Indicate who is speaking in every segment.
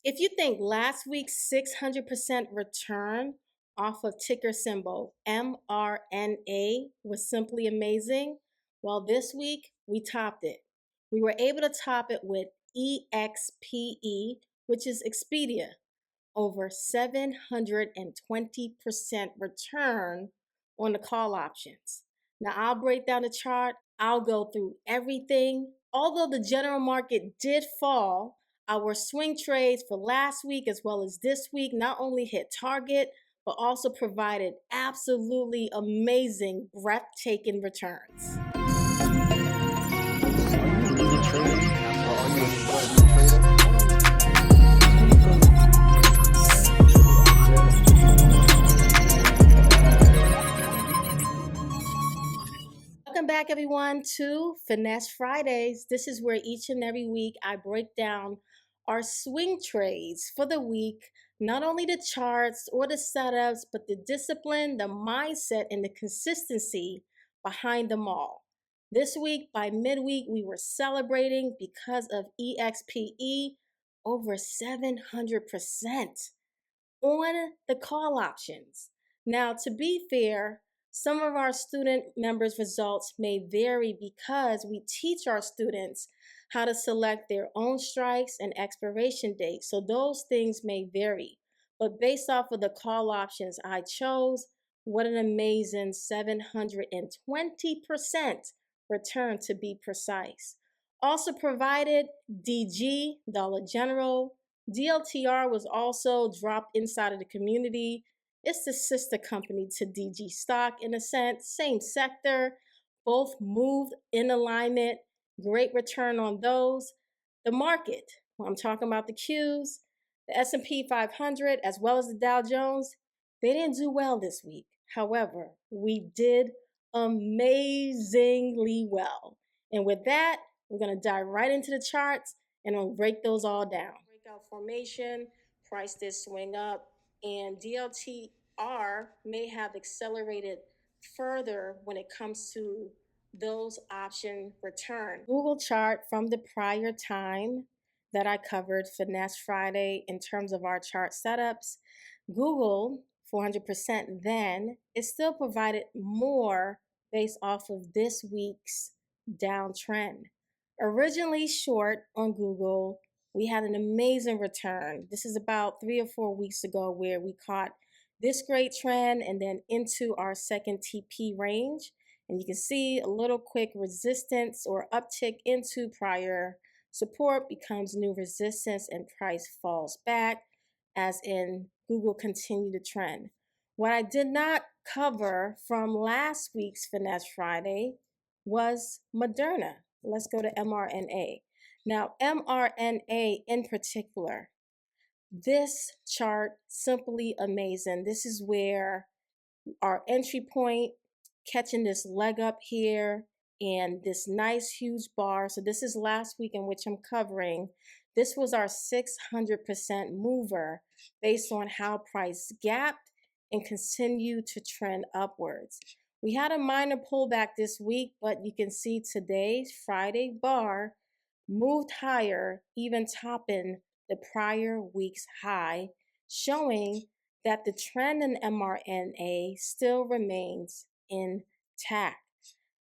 Speaker 1: If you think last week's 600% return off of ticker symbol MRNA was simply amazing, well, this week we topped it. We were able to top it with EXPE, which is Expedia, over 720% return on the call options. Now, I'll break down the chart, I'll go through everything. Although the general market did fall, our swing trades for last week as well as this week not only hit target, but also provided absolutely amazing, breathtaking returns. Welcome back, everyone, to Finesse Fridays. This is where each and every week I break down our swing trades for the week, not only the charts or the setups, but the discipline, the mindset, and the consistency behind them all. This week, by midweek, we were celebrating because of EXPE over 700% on the call options. Now, to be fair, some of our student members' results may vary because we teach our students how to select their own strikes and expiration dates. So those things may vary. But based off of the call options I chose, what an amazing 720% return, to be precise. Also provided DG, Dollar General. DLTR was also dropped inside of the community. It's the sister company to DG stock in a sense, same sector, both moved in alignment, great return on those. The market, I'm talking about the Qs, the S&P 500, as well as the Dow Jones, they didn't do well this week. However, we did amazingly well. And with that, we're going to dive right into the charts and I'll break those all down. Breakout formation, price did swing up, and DLTR may have accelerated further when it comes to those option return. Google chart from the prior time that I covered Finesse Friday in terms of our chart setups. Google 400% then, it still provided more based off of this week's downtrend. Originally short on Google, we had an amazing return. This is about 3 or 4 weeks ago where we caught this great trend and then into our second TP range. And you can see a little quick resistance or uptick into prior support becomes new resistance and price falls back, as in Google continued to trend. What I did not cover from last week's Finesse Friday was Moderna. Let's go to MRNA. Now, MRNA in particular, this chart, simply amazing. This is where our entry point, catching this leg up here and this nice huge bar. So this is last week in which I'm covering. This was our 600% mover based on how price gapped and continued to trend upwards. We had a minor pullback this week, but you can see today's Friday bar moved higher, even topping the prior week's high, showing that the trend in MRNA still remains intact.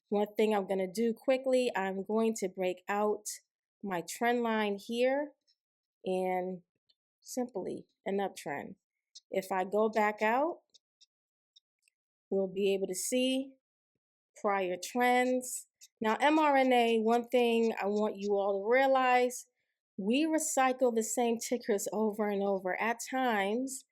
Speaker 1: One thing I'm going to do quickly, I'm going to break out my trend line here and simply an uptrend. If I go back out, we'll be able to see prior trends. Now, MRNA, one thing I want you all to realize, we recycle the same tickers over and over. At times,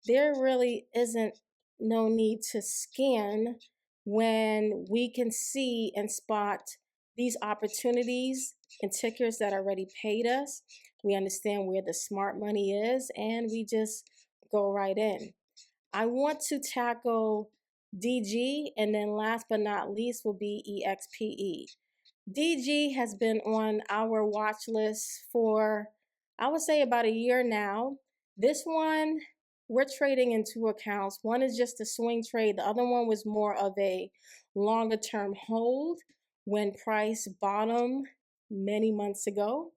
Speaker 1: there really isn't no need to scan when we can see and spot these opportunities and tickers that already paid us. We understand where the smart money is and we just go right in. I want to tackle DG, and then last but not least will be EXPE. DG has been on our watch list for, I would say, about a year now. This one, we're trading in two accounts. One is just a swing trade. The other one was more of a longer term hold when price bottomed many months ago.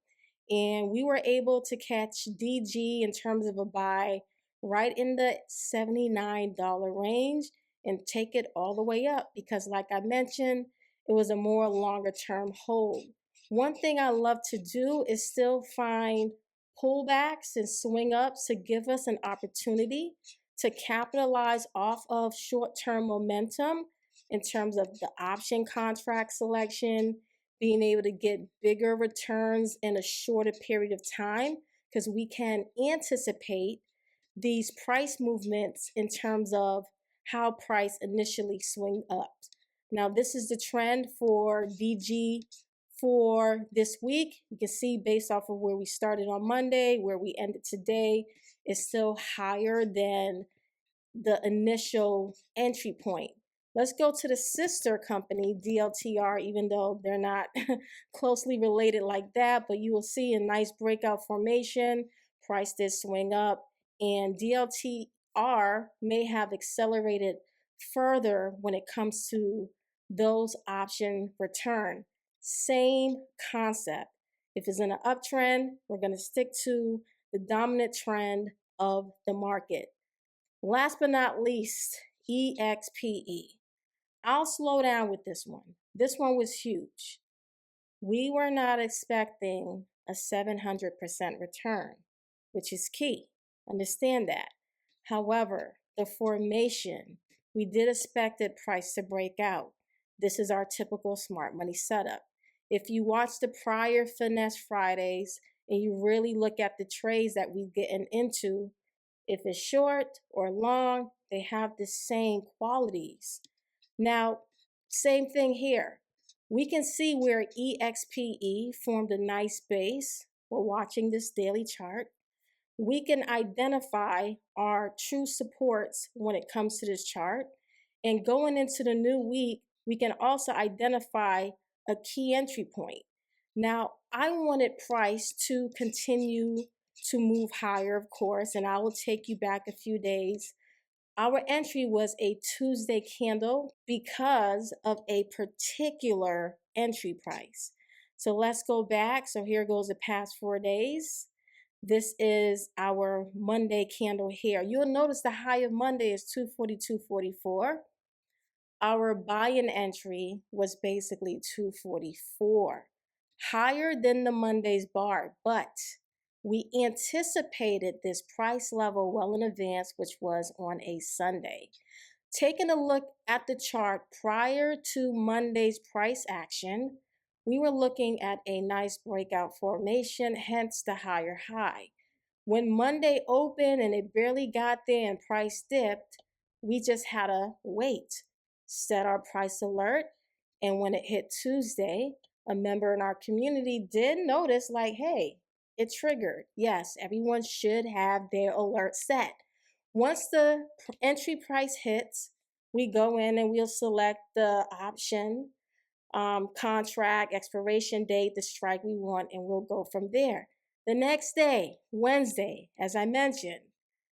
Speaker 1: And we were able to catch DG in terms of a buy right in the $79 range and take it all the way up because, like I mentioned, it was a more longer term hold. One thing I love to do is still find pullbacks and swing ups to give us an opportunity to capitalize off of short term momentum in terms of the option contract selection, being able to get bigger returns in a shorter period of time because we can anticipate these price movements in terms of how price initially swing up. Now, this is the trend for DG for this week. You can see based off of where we started on Monday, where we ended today, is still higher than the initial entry point. Let's go to the sister company, DLTR, even though they're not closely related like that, but you will see a nice breakout formation. Price did swing up, and DLTR may have accelerated further when it comes to those option return. Same concept. If it's in an uptrend, we're going to stick to the dominant trend of the market. Last but not least, EXPE. I'll slow down with this one. This one was huge. We were not expecting a 700% return, which is key. Understand that. However, the formation, we did expect the price to break out. This is our typical smart money setup. If you watch the prior Finesse Fridays and you really look at the trades that we getting into, if it's short or long, they have the same qualities. Now, same thing here. We can see where EXPE formed a nice base. We're watching this daily chart. We can identify our true supports when it comes to this chart. And going into the new week, we can also identify a key entry point. Now, I wanted price to continue to move higher, of course, and I will take you back a few days. Our entry was a Tuesday candle because of a particular entry price. So let's go back. So here goes the past 4 days. This is our Monday candle here. You'll notice the high of Monday is 242.44. Our buy-in entry was basically 244, higher than the Monday's bar, but we anticipated this price level well in advance, which was on a Sunday. Taking a look at the chart prior to Monday's price action, we were looking at a nice breakout formation, hence the higher high. When Monday opened and it barely got there and price dipped, we just had to wait, set our price alert, and when it hit Tuesday, a member in our community did notice like, hey, it triggered. Yes, everyone should have their alert set. Once the entry price hits, we go in and we'll select the option, contract, expiration date, the strike we want, and we'll go from there. The next day, Wednesday, as I mentioned,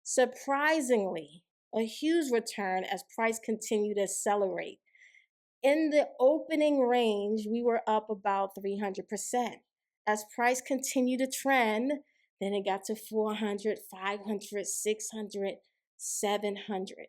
Speaker 1: surprisingly, a huge return as price continued to accelerate. In the opening range, we were up about 300%. As price continued to trend, then it got to 400, 500, 600, 700.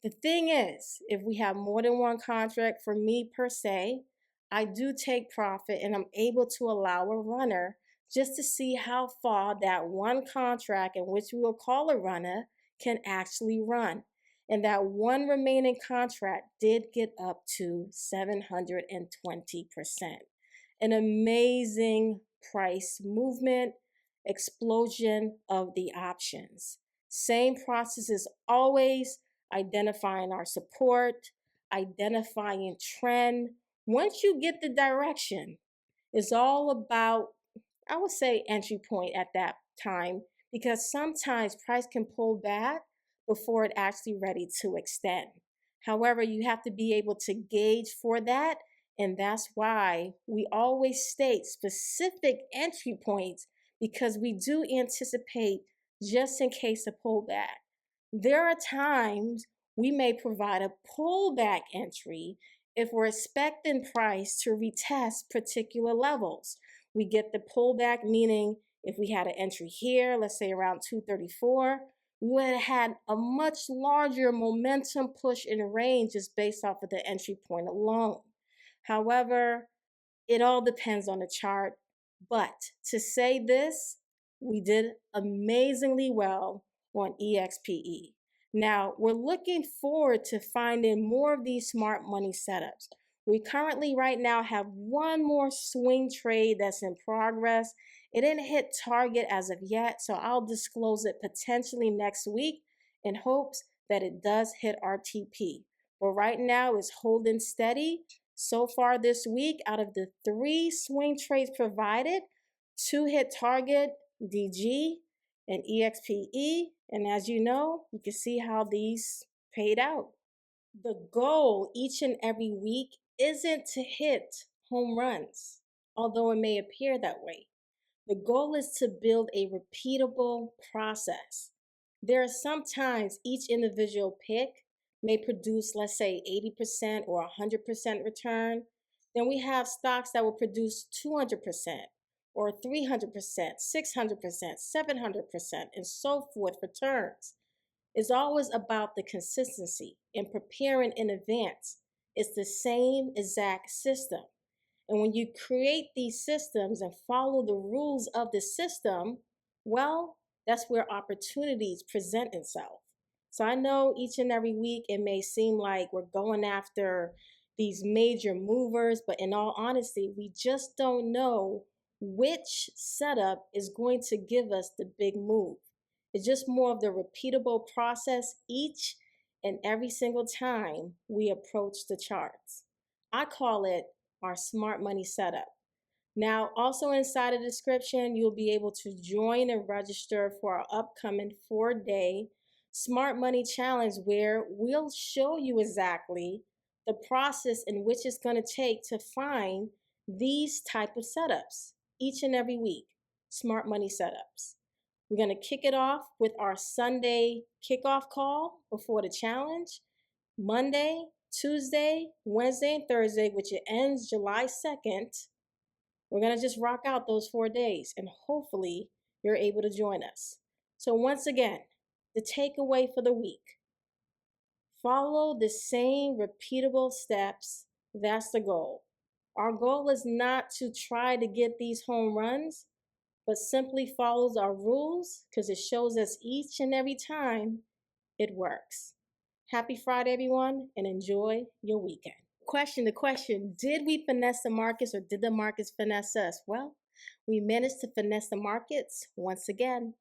Speaker 1: The thing is, if we have more than one contract, for me per se, I do take profit and I'm able to allow a runner just to see how far that one contract, in which we will call a runner, can actually run. And that one remaining contract did get up to 720%. An amazing price movement, explosion of the options. Same process as always, identifying our support, identifying trend. Once you get the direction, it's all about, I would say, entry point at that time, because sometimes price can pull back before it actually ready to extend. However, you have to be able to gauge for that, and that's why we always state specific entry points, because we do anticipate just in case of pullback. There are times we may provide a pullback entry if we're expecting price to retest particular levels. We get the pullback, meaning if we had an entry here, let's say around 234, we would have had a much larger momentum push in range just based off of the entry point alone. However, it all depends on the chart. But to say this, we did amazingly well on EXPE. Now, we're looking forward to finding more of these smart money setups. We currently right now have one more swing trade that's in progress. It didn't hit target as of yet, so I'll disclose it potentially next week in hopes that it does hit RTP. But right now it's holding steady. So far this week, out of the 3 swing trades provided, 2 hit target, DG and EXPE. And as you know, you can see how these paid out. The goal each and every week isn't to hit home runs, although it may appear that way. The goal is to build a repeatable process. There are sometimes each individual pick may produce, let's say, 80% or 100% return. Then we have stocks that will produce 200% or 300%, 600%, 700%, and so forth returns. It's always about the consistency and preparing in advance. It's the same exact system. And when you create these systems and follow the rules of the system, well, that's where opportunities present itself. So I know each and every week it may seem like we're going after these major movers, but in all honesty, we just don't know which setup is going to give us the big move. It's just more of the repeatable process each and every single time we approach the charts. I call it our smart money setup. Now, also inside the description, you'll be able to join and register for our upcoming 4-day Smart Money Challenge, where we'll show you exactly the process in which it's going to take to find these type of setups each and every week, smart money setups. We're going to kick it off with our Sunday kickoff call before the challenge, Monday, Tuesday, Wednesday, and Thursday, which it ends July 2nd. We're going to just rock out those 4 days, and hopefully you're able to join us. So once again, the takeaway for the week: follow the same repeatable steps. That's the goal. Our goal is not to try to get these home runs, but simply follows our rules because it shows us each and every time it works. Happy Friday, everyone, and enjoy your weekend. The question, did we finesse the markets or did the markets finesse us? Well, we managed to finesse the markets once again.